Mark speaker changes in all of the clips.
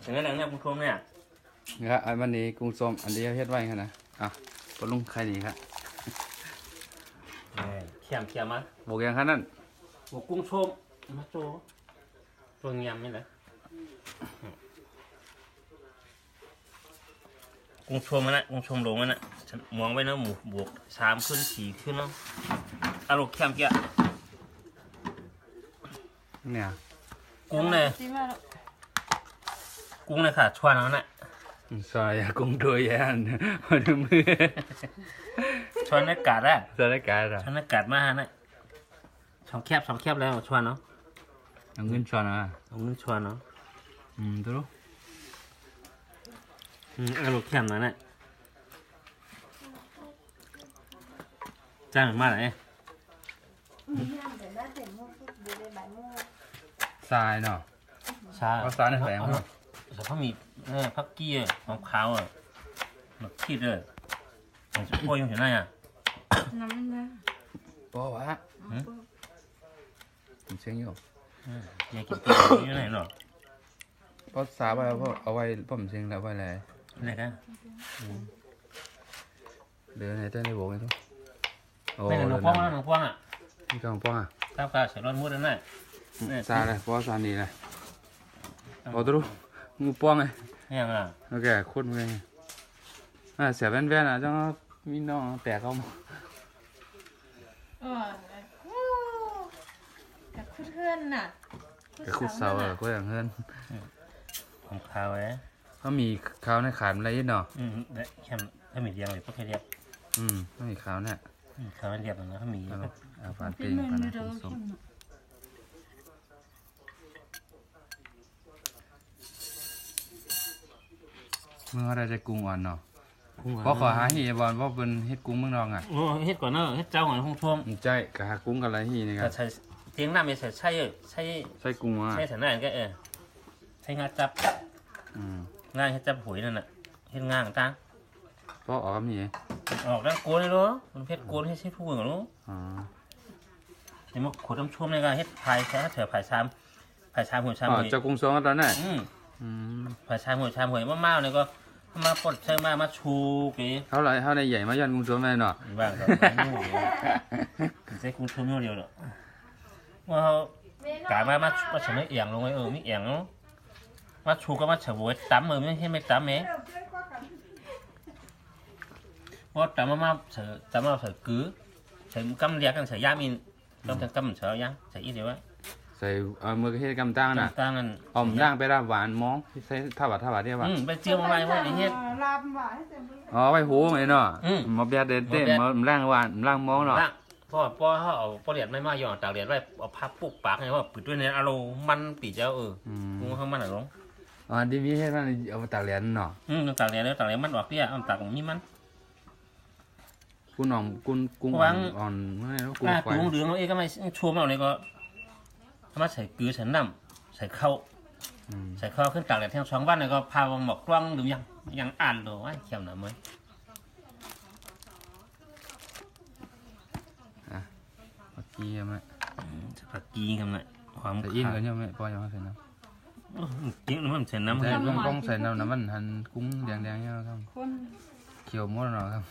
Speaker 1: ถึงนั้นเนี่ยคุณชมเนี่ย
Speaker 2: นี่ครับอันนี้กุ้งส้มอันนี้เฮ็ดไว้ครับนะอ่ะก็ลุงใครดีครับ
Speaker 1: เขียมมา
Speaker 2: บอกอย่างนั้น
Speaker 1: บอกกุ้งชมมาโจตัวเงียบนี่แหละกุ้งชมมันนะกุ้งชมลงมันนะฉันมองไว้นะหมูบวก3 ขึ้น 4 ขึ้นเนาะอารมณ์เขียมเกี้ย
Speaker 2: เนี่ย
Speaker 1: กุ้งเนี่ยค่ะชวนแล้วน่ะ
Speaker 2: ซอยกุ้งตัวใหญ่หันมือ
Speaker 1: ชวนนักกัดอ่ะ
Speaker 2: ชวนนักกัดอ่ะ
Speaker 1: ชวนนักกัดมาฮะน่ะ2 แคบแล้วชวนเนาะ
Speaker 2: เอาเงินชวนอ่ะ
Speaker 1: เอาเงินชวนเนาะ
Speaker 2: ตัวรู้
Speaker 1: อารมณ์เขียมนั่นแหละจ้างมาไหน
Speaker 2: ทรายเนาะเพราะทรายในแฝงเนาะ
Speaker 1: แต่เขามีพักกี้ของเขาอ่ะหมักขี้เลยมันจะโอ้ยยังเห็นไหมอ่ะ
Speaker 3: น้ำนะ
Speaker 2: ปอวะผมเชียงอยู่
Speaker 1: อยากกินตัวนี้ไหนหรอ
Speaker 2: เพราะสาไว้เอาไว้ผมเชียงแล้วไว้อะไร
Speaker 1: อะไรกัน
Speaker 2: เดือนไหนเต้นในโบกไงทุก
Speaker 1: ไม่หนูป้องอ่ะ
Speaker 2: นี่ก็ของป้องอ่ะ
Speaker 1: ก้าวกาเฉลิมมุดนั่นแหละ
Speaker 2: ซาเลยเพราะซานี่เลยโอ้ตัวรู้งูป้องไง
Speaker 1: ยังอ่ะ
Speaker 2: โอเคโคตรเลยเสียแว่นๆอ่ะจังมีน้องแตกเข้ามา
Speaker 3: กับคุดเพื่อนน่ะ
Speaker 2: กับคุดเสาก็อย่างเพื่อน
Speaker 1: ของเขาเอ้
Speaker 2: เขามีเขาในขาดอะไรนิดหน่อย
Speaker 1: แค่ถ้ามีเรียงเลยก็แค่เรียบ
Speaker 2: เขามีเขาเนี่ย
Speaker 1: เขาเรียบนะเขามี
Speaker 2: ฝานตีนฝานส้มเมื่อไรจะกุ้งอ่อนเนาะเพราะขอหาหีบอลเพราะเป็นเฮ็ดกุ้งเมืองนองอ่ะ
Speaker 1: โอ้เฮ็ดก่อนเนอะเฮ็ดเจ้าของห้องท่วม
Speaker 2: ใช่กะหากุ้งกับอะไรหีนี่ครับ
Speaker 1: ใช่เตียงน้ำไม่ใช่
Speaker 2: กุ้งอ่ะ
Speaker 1: ใช่สันนั่นก็ใช่งาจับง่ายเฮ็ดจับหวยนั่นน่ะเฮ็ดง่างจ้า
Speaker 2: เพราะออกมี
Speaker 1: ออกแล้วโกนเลยเนาะมันเพชรโกนให้ใช้ผู้เหรอเนาะนี่มันขวดน้ำชุ่มในการเฮ็ดพายแค่เถอะพายชามหัวชามหวย
Speaker 2: เจ้ากุ้งสองตอนนั้น
Speaker 1: พายชามหัวชามหวยมากๆเลยก็มาปลดใช่มาชูกี่
Speaker 2: เท่าไรใหญ่มาย้อนกุ้งสองแม่เนาะ
Speaker 1: บ้างก็ใช้กุ้งชุ่มเดียวเนาะว่าเขากายมาเฉยไม่เอียงลงไว้ไม่เอียงเนาะมาชูก็มาเฉยตั้มไม่ใช่ไม่ตั้มเองว่าตั้มมาเฉยตั้มมาเฉยกือเฉยกำเรียกกันเฉยย่ามินต้องจะกำเฉยย่างเฉยอีเดียว
Speaker 2: ใส่มือเฮ็ดกำตั้งน่ะ
Speaker 1: ตั้งกัน
Speaker 2: อมย่างไปรับหวานมองใส่ท่าบาดเนี่ยว่ะ
Speaker 1: ไปเจียวอะไรพวกนี้เฮ็ด
Speaker 2: ไว้หูไหมเนาะมาเบียดเต้มาล่างหวานล่างมองเนาะ
Speaker 1: พ่อเขาเอาปลาเหรียญไม่มาหย่อนตากเหรียญไว้เอาพับปุ๊บปากไงว่าปิดด้วยเนี่ยอารมณ์มันปีเจ้ากูข้างมันหน่อยลง
Speaker 2: ดีมีให้มันเอาตากเหรียญเนาะ
Speaker 1: ตากเหรียญแล้วตากเหรียญมันออกเนี่ยเอาตากของนี่มัน
Speaker 2: กุ้งอ่อนกุ้งอ่อนเมื่อไหร่
Speaker 1: กุ้งไฟกุ้งเหลืองเราเองก็ไม่ชัวร์เอาเลยก็ทำมาใส่เกลือใส่น้ำใส่ข้าวขึ้นตากเหรียญแทง2 วันเลยก็พาหมอกกล้องหรือยังอ่านเลยว่าเขียวหน่อยมั้ย
Speaker 2: ผักกีไหม
Speaker 1: ผักกีกันเลยความ
Speaker 2: แต่อินกันยังไม่พอยังไม่ใส่น้
Speaker 1: ำจริงมันใส่น้ำ
Speaker 2: ใส่ต้องใส่น้ำมันหั่นกุ้งแดงๆเนี่ยครับเขียวมดหน่อยครับ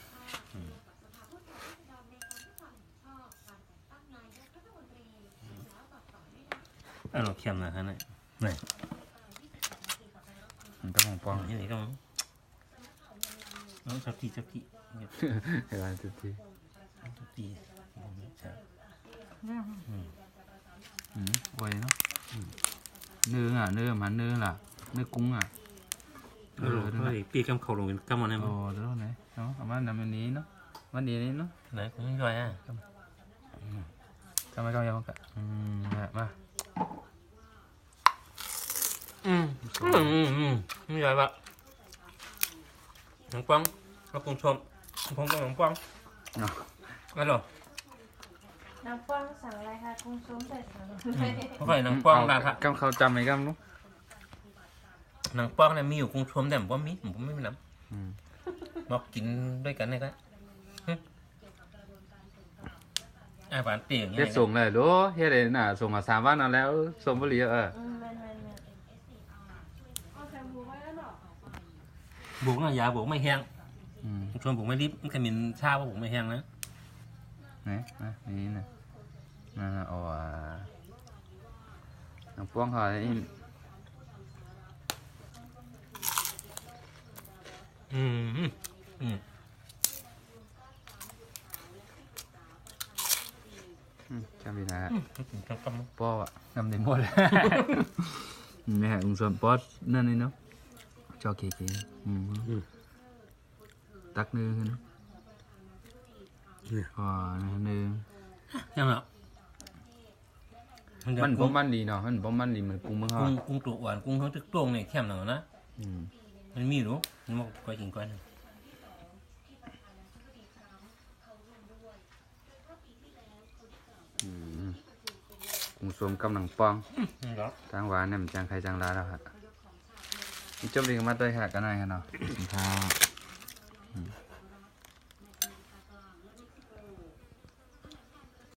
Speaker 1: เราเค็มนะฮะนี่
Speaker 2: มันต้องปอง
Speaker 1: นี่ก็น้องจับกี้
Speaker 2: เฮ้ยจับกี้ไวเนาะเนื้อมันเนื้อล่ะเนื้อกุ้งอ่ะ
Speaker 1: ปีกำเขาลงกำมันได้ไหม
Speaker 2: โอ้เดี๋ยวไหนเนาะประมาณนั้นวันนี้เนาะวันนี้เนาะ
Speaker 1: ไหนผมไม่ย่อยอ่ะ
Speaker 2: ทำไมก็ยังกันมา
Speaker 1: ไม่ย่อยปะหนังปังเราคงชมผมก็หนังปังไม่หรอ
Speaker 3: น้ำป้องสั่งอะไรคะกุ้งส้มใส่สั่ง
Speaker 1: เขาใส่หนังปังราคาก
Speaker 2: ำเขาจำไหมกำลูก
Speaker 1: หนังปังเนี่ยมีอยู่กุ้งชมแต่ผมว่าผมไม่มีน้ำบอกกินด้วยกันเลยก็หวานเตี๋ยอย่างเงี้ย
Speaker 2: เฮ็ดส่งเลยดูเฮ็ดเลยน่ะส่งมา3 วันนั่นแล้วส่งบุหรี่
Speaker 1: บุกนะยาบุกไม่แห้ง
Speaker 2: อืม
Speaker 1: ชวนบุกไม่รีบมันแค่มินชาว่าบุกไม่แห้งนะ
Speaker 2: ไหนนะนี่นะนั่นน่ะอ๋อน้ำป้องเขาไอ้
Speaker 1: อืมอืม
Speaker 2: จำไม่ได้
Speaker 1: ครับครับ
Speaker 2: ป้ออ่ะจำได้หมดเลย นี่ฮะอุ้งส่วนป้อนั่นนี่เนาะจอเก๋ๆตักนึงนะอ๋อนึง
Speaker 1: ยังเหรอ
Speaker 2: มันบ่มันดีเนาะมันบ่มันดีเหมือนกุ้งเมืองเฮา
Speaker 1: กุ้งตัวอ่อนกุ้งเขาตึกตรงเนี่ยแคมหน่อยนะ
Speaker 2: อืม
Speaker 1: มันมีหนูมันมาก้อยกินก้อยนึง
Speaker 2: กุ้งส้มกำลังป้อง
Speaker 1: เหรอ
Speaker 2: จางหวานเนี่ยมันจางใครจางลาแล้วฮะนี่จบดีกันมาด้วยค่ะกันหน่อยกันเนาะขอบคุณครับ